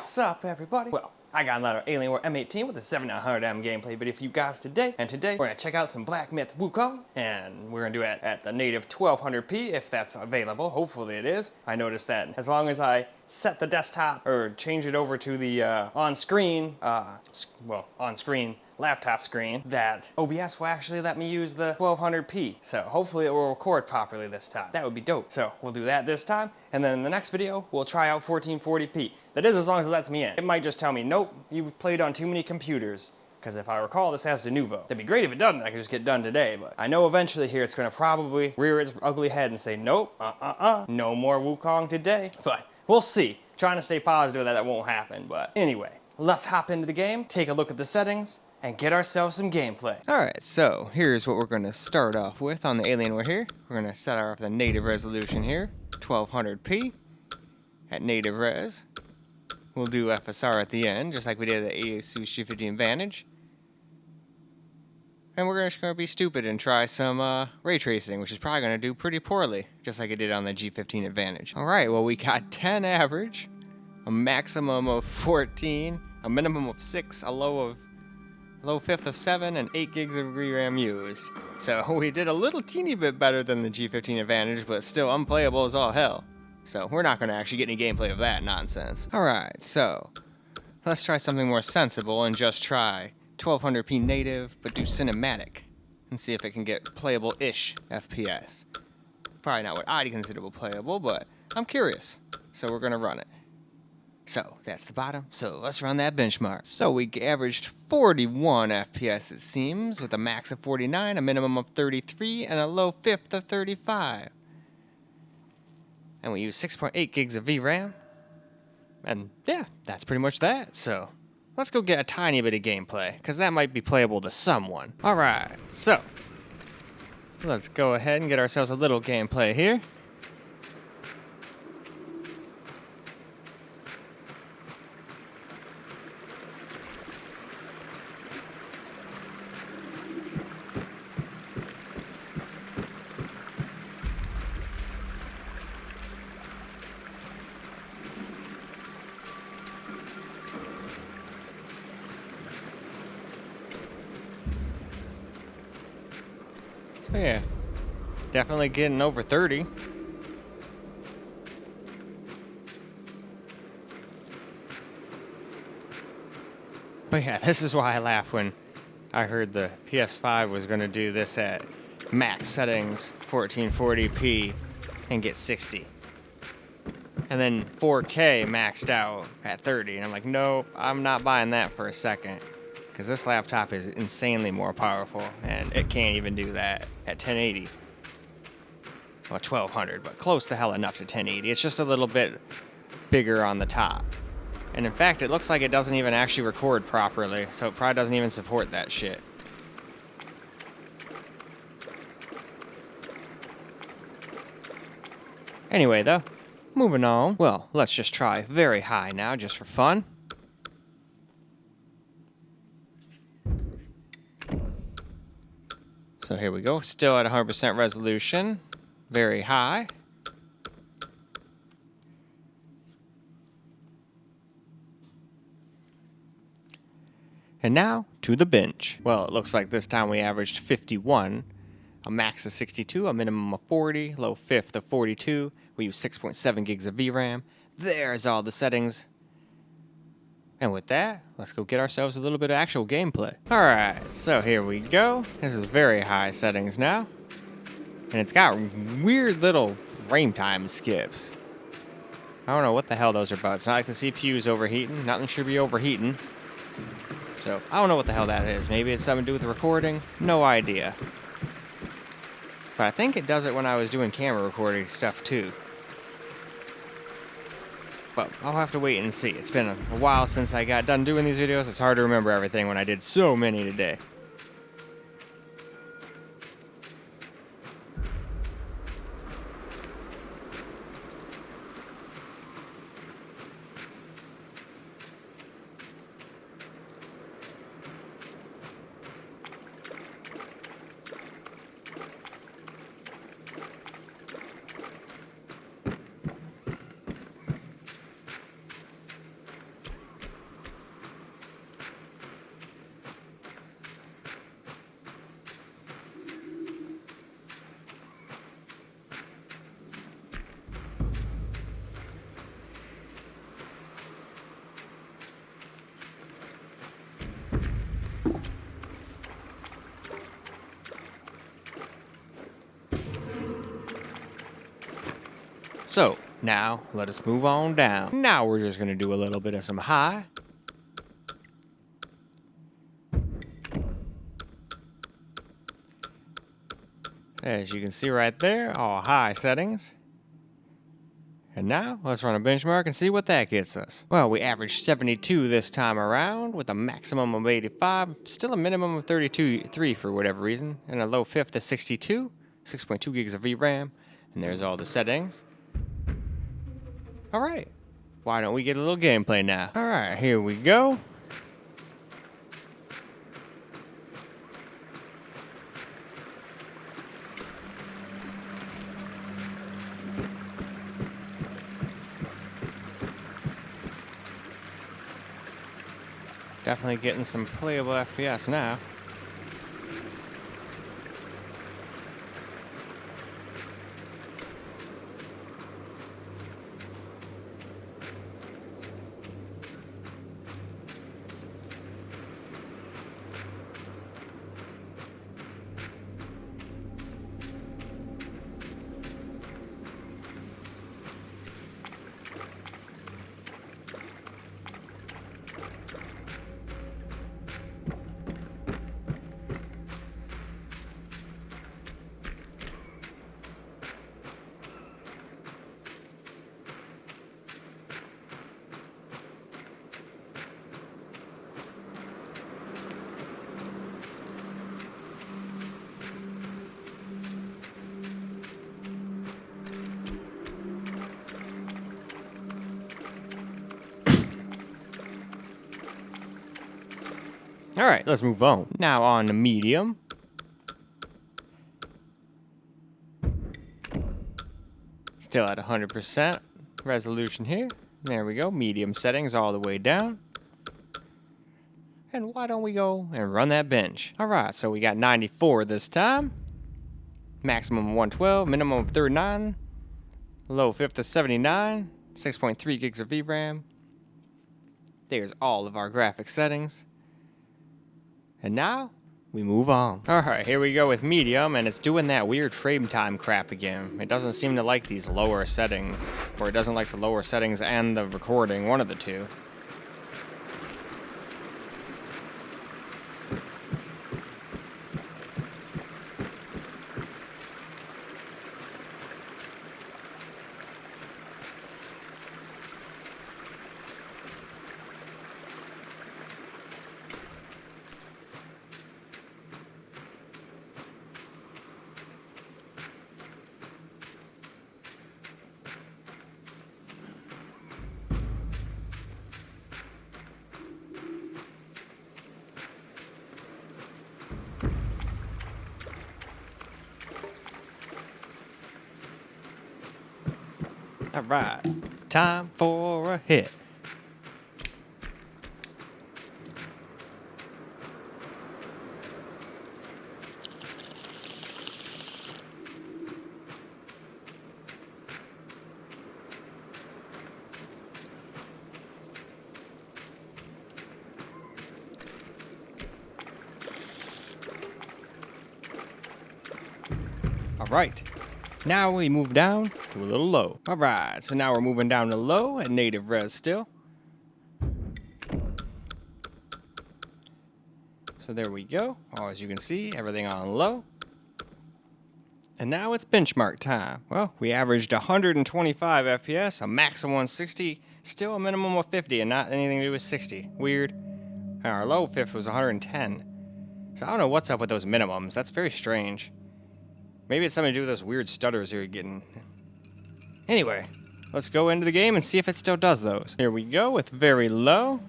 What's up, everybody? Well, I got another Alienware m18 with a 7900M gameplay video for you guys today. And today, we're gonna check out some Black Myth Wukong. And we're gonna do it at the native 1200p, if that's available. Hopefully it is. I noticed that as long as I set the desktop, or change it over to the on-screen laptop screen, that OBS will actually let me use the 1200p. So hopefully it will record properly this time. That would be dope. So we'll do that this time. And then in the next video, we'll try out 1440p. That is as long as it lets me in. It might just tell me, nope, you've played on too many computers. Because if I recall, this has Denuvo. That'd be great if it doesn't. I could just get done today. But I know eventually here it's going to probably rear its ugly head and say, nope, no more Wukong today. But we'll see. Trying to stay positive that won't happen. But anyway, let's hop into the game, take a look at the settings, and get ourselves some gameplay. Alright, so here's what we're going to start off with on the Alienware here. We're going to set off the native resolution here, 1200p at native res. We'll do FSR at the end, just like we did at the ASUS G15 Advantage. And we're just going to be stupid and try some ray tracing, which is probably going to do pretty poorly, just like it did on the G15 Advantage. Alright, well we got 10 average, a maximum of 14, a minimum of 6, a low fifth of 7, and 8 gigs of VRAM used. So we did a little teeny bit better than the G15 Advantage, but still unplayable as all hell. So we're not going to actually get any gameplay of that nonsense. Alright, so let's try something more sensible and just try 1200p native, but do cinematic, and see if it can get playable-ish FPS. Probably not what I'd consider playable, but I'm curious. So we're going to run it. So that's the bottom, so let's run that benchmark. So we averaged 41 FPS it seems, with a max of 49, a minimum of 33, and a low fifth of 35. And we use 6.8 gigs of VRAM. And yeah, that's pretty much that, so let's go get a tiny bit of gameplay, because that might be playable to someone. Alright, so let's go ahead and get ourselves a little gameplay here. So yeah, definitely getting over 30. But yeah, this is why I laughed when I heard the PS5 was going to do this at max settings, 1440p, and get 60. And then 4K maxed out at 30. And I'm like, nope, I'm not buying that for a second. Because this laptop is insanely more powerful, and it can't even do that at 1080. Well, 1200, but close the hell enough to 1080. It's just a little bit bigger on the top. And in fact, it looks like it doesn't even actually record properly, so it probably doesn't even support that shit. Anyway, though, moving on. Well, let's just try very high now, just for fun. So here we go, still at 100% resolution, very high. And now to the bench. Well, it looks like this time we averaged 51, a max of 62, a minimum of 40, low fifth of 42. We use 6.7 gigs of VRAM. There's all the settings. And with that, let's go get ourselves a little bit of actual gameplay. Alright, so here we go. This is very high settings now. And it's got weird little frame time skips. I don't know what the hell those are about. It's not like the CPU's overheating. Nothing should be overheating. So, I don't know what the hell that is. Maybe it's something to do with the recording. No idea. But I think it does it when I was doing camera recording stuff too. But I'll have to wait and see. It's been a while since I got done doing these videos. It's hard to remember everything when I did so many today. So, now let us move on down. Now we're just gonna do a little bit of some high. As you can see right there, all high settings. And now, let's run a benchmark and see what that gets us. Well, we averaged 72 this time around with a maximum of 85, still a minimum of 32.3 for whatever reason, and a low fifth of 62, 6.2 gigs of VRAM, and there's all the settings. Alright, why don't we get a little gameplay now? Alright, here we go. Definitely getting some playable FPS now. Alright, let's move on. Now on to medium. Still at 100% resolution here. There we go, medium settings all the way down. And why don't we go and run that bench? Alright, so we got 94 this time. Maximum of 112, minimum of 39. Low fifth of 79. 6.3 gigs of VRAM. There's all of our graphic settings. And now, we move on. Alright, here we go with medium, and it's doing that weird frame time crap again. It doesn't seem to like these lower settings. Or it doesn't like the lower settings and the recording, one of the two. Alright, time for a hit. Alright. Now we move down to a little low. Alright, so now we're moving down to low at native res still. So there we go. As you can see, everything on low. And now it's benchmark time. Well, we averaged 125 FPS, a max of 160, still a minimum of 50 and not anything to do with 60. Weird. And our low fifth was 110. So I don't know what's up with those minimums. That's very strange. Maybe it's something to do with those weird stutters you're getting. Anyway, let's go into the game and see if it still does those. Here we go with very low.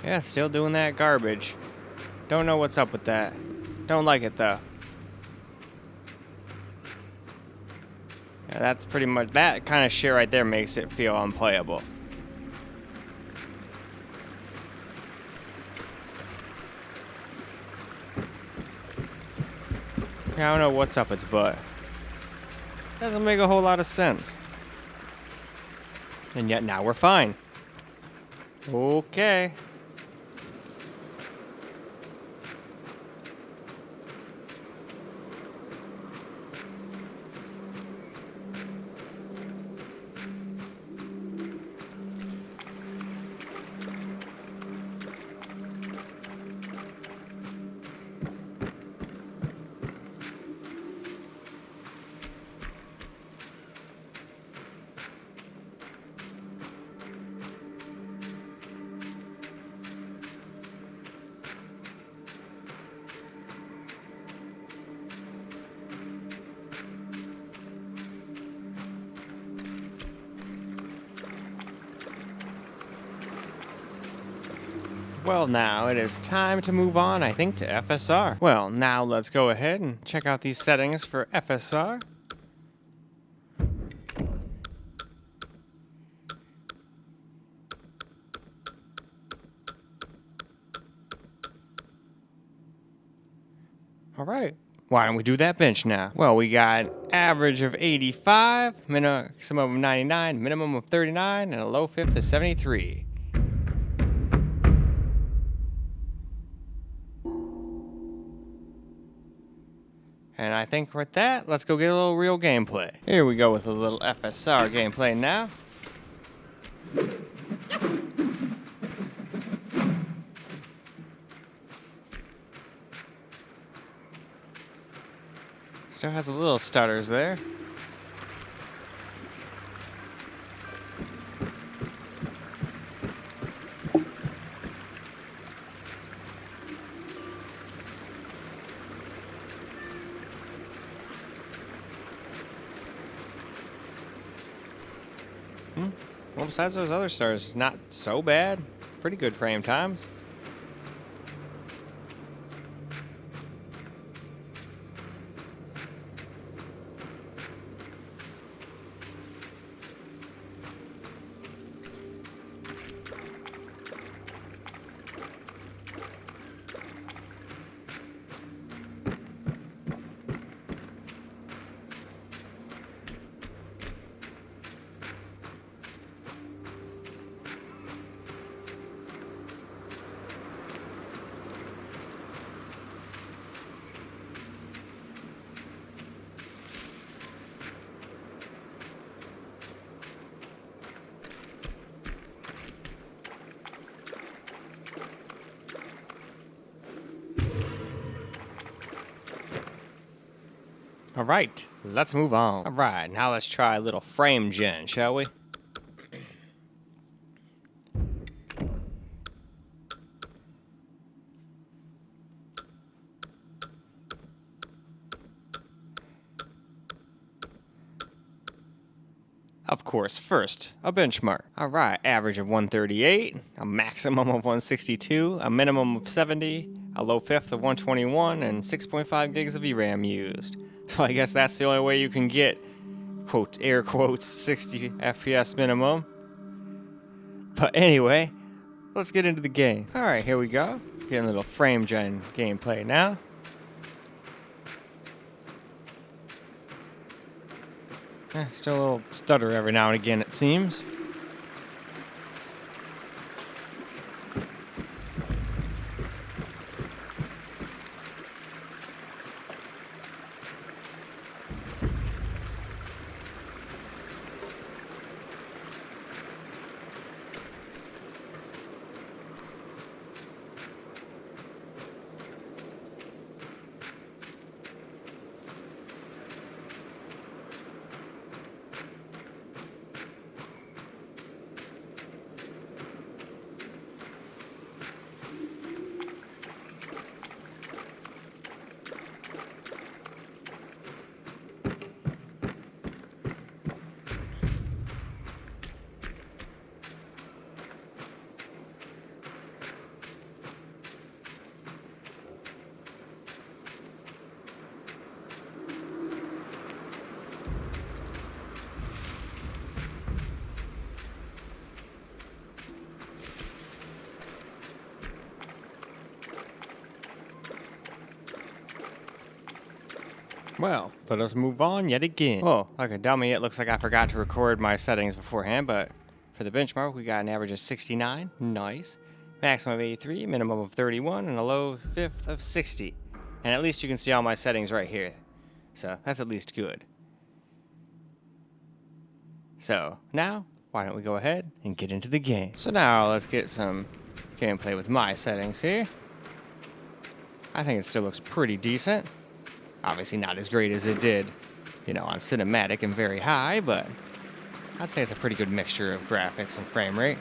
Yeah, still doing that garbage. Don't know what's up with that. Don't like it though. Yeah, that's pretty much, that kind of shit right there makes it feel unplayable. Yeah, I don't know what's up its butt. Doesn't make a whole lot of sense. And yet now we're fine. Okay. Well, now it is time to move on, I think, to FSR. Well, now let's go ahead and check out these settings for FSR. All right, why don't we do that bench now? Well, we got average of 85, maximum of 99, minimum of 39, and a low fifth of 73. And I think with that, let's go get a little real gameplay. Here we go with a little FSR gameplay now. Still has a little stutters there. Well, besides those other stars, not so bad. Pretty good frame times. All right, let's move on. All right, now let's try a little frame gen, shall we? Of course, first, a benchmark. All right, average of 138, a maximum of 162, a minimum of 70, a low fifth of 121, and 6.5 gigs of VRAM used. So I guess that's the only way you can get, quote, air quotes, 60 FPS minimum. But anyway, let's get into the game. All right, here we go. Getting a little frame gen gameplay now. Still a little stutter every now and again, it seems. Well, let us move on yet again. Oh, like a dummy, it looks like I forgot to record my settings beforehand, but for the benchmark, we got an average of 69. Nice. Maximum of 83, minimum of 31, and a low fifth of 60. And at least you can see all my settings right here. So that's at least good. So now, why don't we go ahead and get into the game? So now let's get some gameplay with my settings here. I think it still looks pretty decent. Obviously not as great as it did, you know, on cinematic and very high, but I'd say it's a pretty good mixture of graphics and frame rate.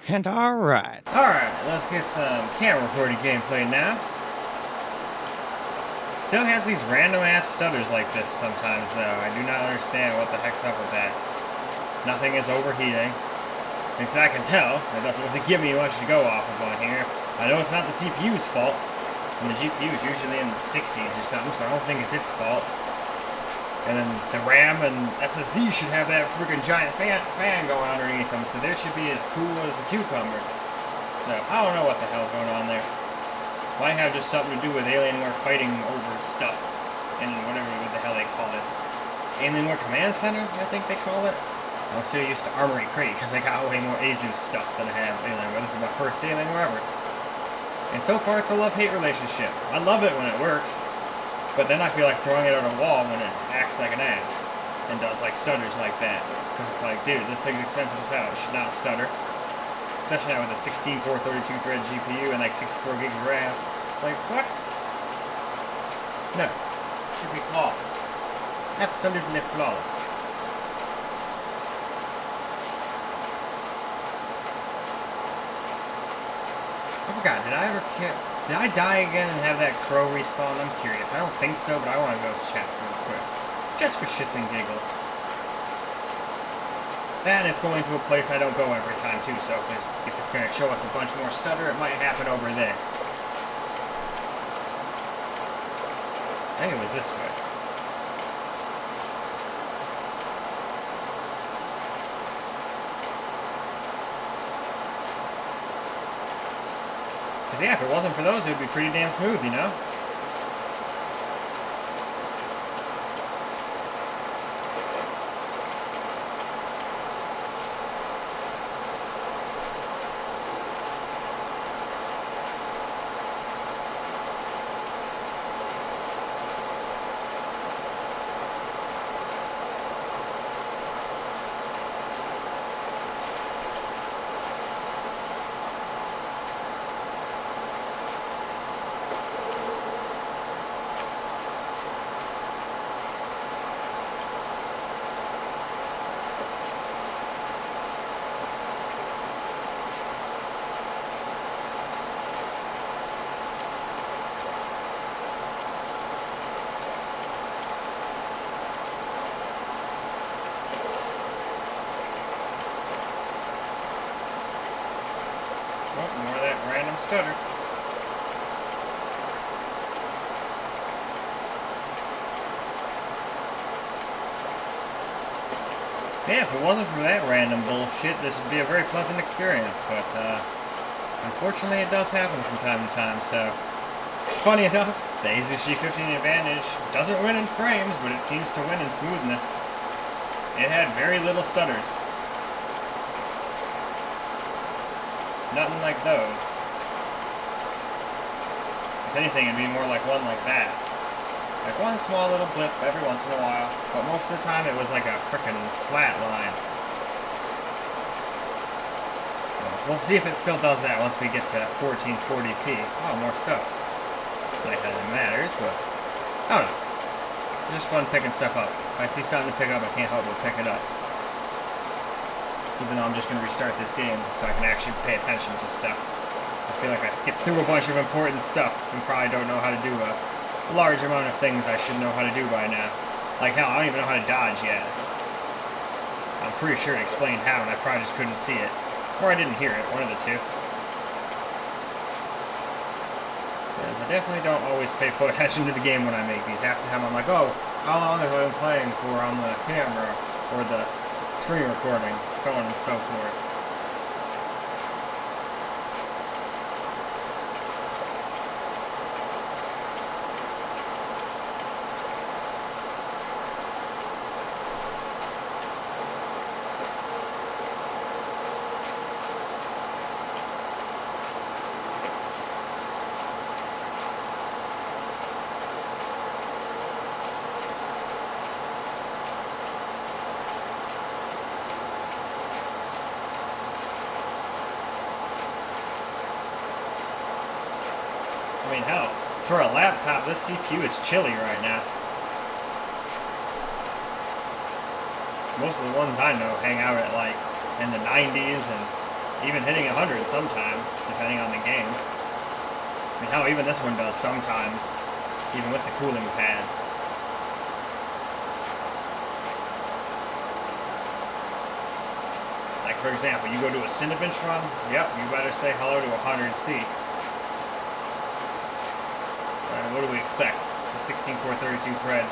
And alright, let's get some camera recording gameplay now. Still has these random ass stutters like this sometimes though. I do not understand what the heck's up with that. Nothing is overheating. At least I can tell. It doesn't really give me much to go off of on here. I know it's not the CPU's fault. And the GPU is usually in the 60s or something, so I don't think it's its fault. And then the RAM and SSD should have that freaking giant fan going underneath them, so they should be as cool as a cucumber. So, I don't know what the hell's going on there. Might have just something to do with Alienware fighting over stuff, and whatever what the hell they call this. Alienware Command Center, I think they call it. I'm so used to Armory Crate, because I got way more Asus stuff than I have Alienware. This is my first Alienware ever. And so far, it's a love-hate relationship. I love it when it works. But then I feel like throwing it on a wall when it acts like an ass and does like stutters like that. Because it's like, dude, this thing's expensive as hell. It should not stutter. Especially now with a 16-core 32-thread GPU and like 64 gig of RAM. It's like, what? No. It should be flawless. Absolutely flawless. I forgot, did I die again and have that crow respawn? I'm curious. I don't think so, but I want to go check real quick. Just for shits and giggles. And it's going to a place I don't go every time, too, so if it's going to show us a bunch more stutter, it might happen over there. I think it was this way. Because, yeah, if it wasn't for those, it would be pretty damn smooth, you know? Oh, more of that random stutter. Yeah, if it wasn't for that random bullshit, this would be a very pleasant experience, but unfortunately it does happen from time to time, so Funny enough, the Asus G15 Advantage doesn't win in frames, but it seems to win in smoothness. It had very little stutters. Nothing like those. If anything, it'd be more like one like that. Like one small little blip every once in a while, but most of the time it was like a frickin' flat line. We'll see if it still does that once we get to 1440p. Oh, more stuff. Not that it matters, but I don't know. Just fun picking stuff up. If I see something to pick up, I can't help but pick it up. Even though I'm just going to restart this game so I can actually pay attention to stuff. I feel like I skipped through a bunch of important stuff and probably don't know how to do a large amount of things I should know how to do by now. Like hell, I don't even know how to dodge yet. I'm pretty sure it explained how and I probably just couldn't see it. Or I didn't hear it, one of the two. Because I definitely don't always pay full attention to the game when I make these. Half the time I'm like, oh, how long have I been playing for on the camera or the screen recording, so on and so forth. I mean, hell, for a laptop, this CPU is chilly right now. Most of the ones I know hang out at like in the 90s and even hitting 100 sometimes, depending on the game. I mean, hell, even this one does sometimes, even with the cooling pad. Like, for example, you go to a Cinebench run, yep, you better say hello to 100C. What do we expect? It's a 16-core 32-thread,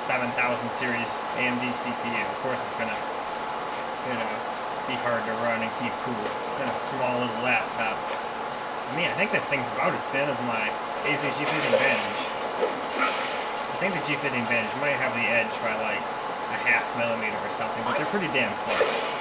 7000 series AMD CPU. Of course, it's gonna, be hard to run and keep cool in a small little laptop. I mean, I think this thing's about as thin as my Asus G15 Advantage. I think the G15 Advantage might have the edge by like a half millimeter or something, but they're pretty damn close.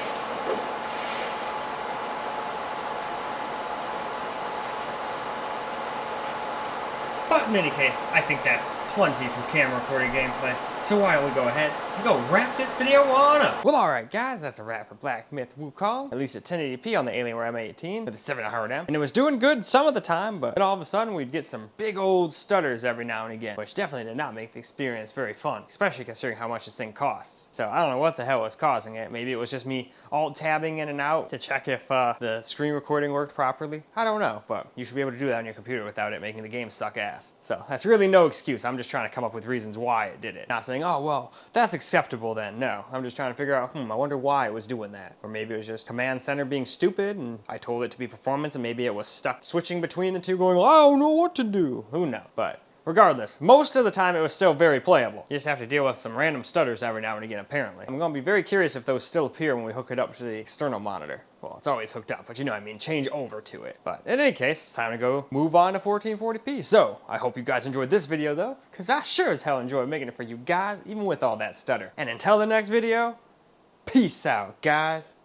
But in any case, I think that's plenty for camera recording gameplay. So why don't we go ahead and go wrap this video on up? Well, alright guys, that's a wrap for Black Myth Wukong. At least at 1080p on the Alienware m18 with the 7900M. And it was doing good some of the time, but all of a sudden we'd get some big old stutters every now and again, which definitely did not make the experience very fun, especially considering how much this thing costs. So I don't know what the hell was causing it. Maybe it was just me alt-tabbing in and out to check if the screen recording worked properly. I don't know, but you should be able to do that on your computer without it making the game suck ass. So that's really no excuse. I'm just trying to come up with reasons why it did it. Not saying, oh, well, that's acceptable then. No, I'm just trying to figure out, I wonder why it was doing that. Or maybe it was just Command Center being stupid and I told it to be performance and maybe it was stuck switching between the two going, I don't know what to do. Who knows? But regardless, most of the time it was still very playable. You just have to deal with some random stutters every now and again, apparently. I'm going to be very curious if those still appear when we hook it up to the external monitor. Well, it's always hooked up, but you know what I mean, change over to it. But in any case, it's time to go move on to 1440p. So, I hope you guys enjoyed this video though, because I sure as hell enjoyed making it for you guys, even with all that stutter. And until the next video, peace out, guys.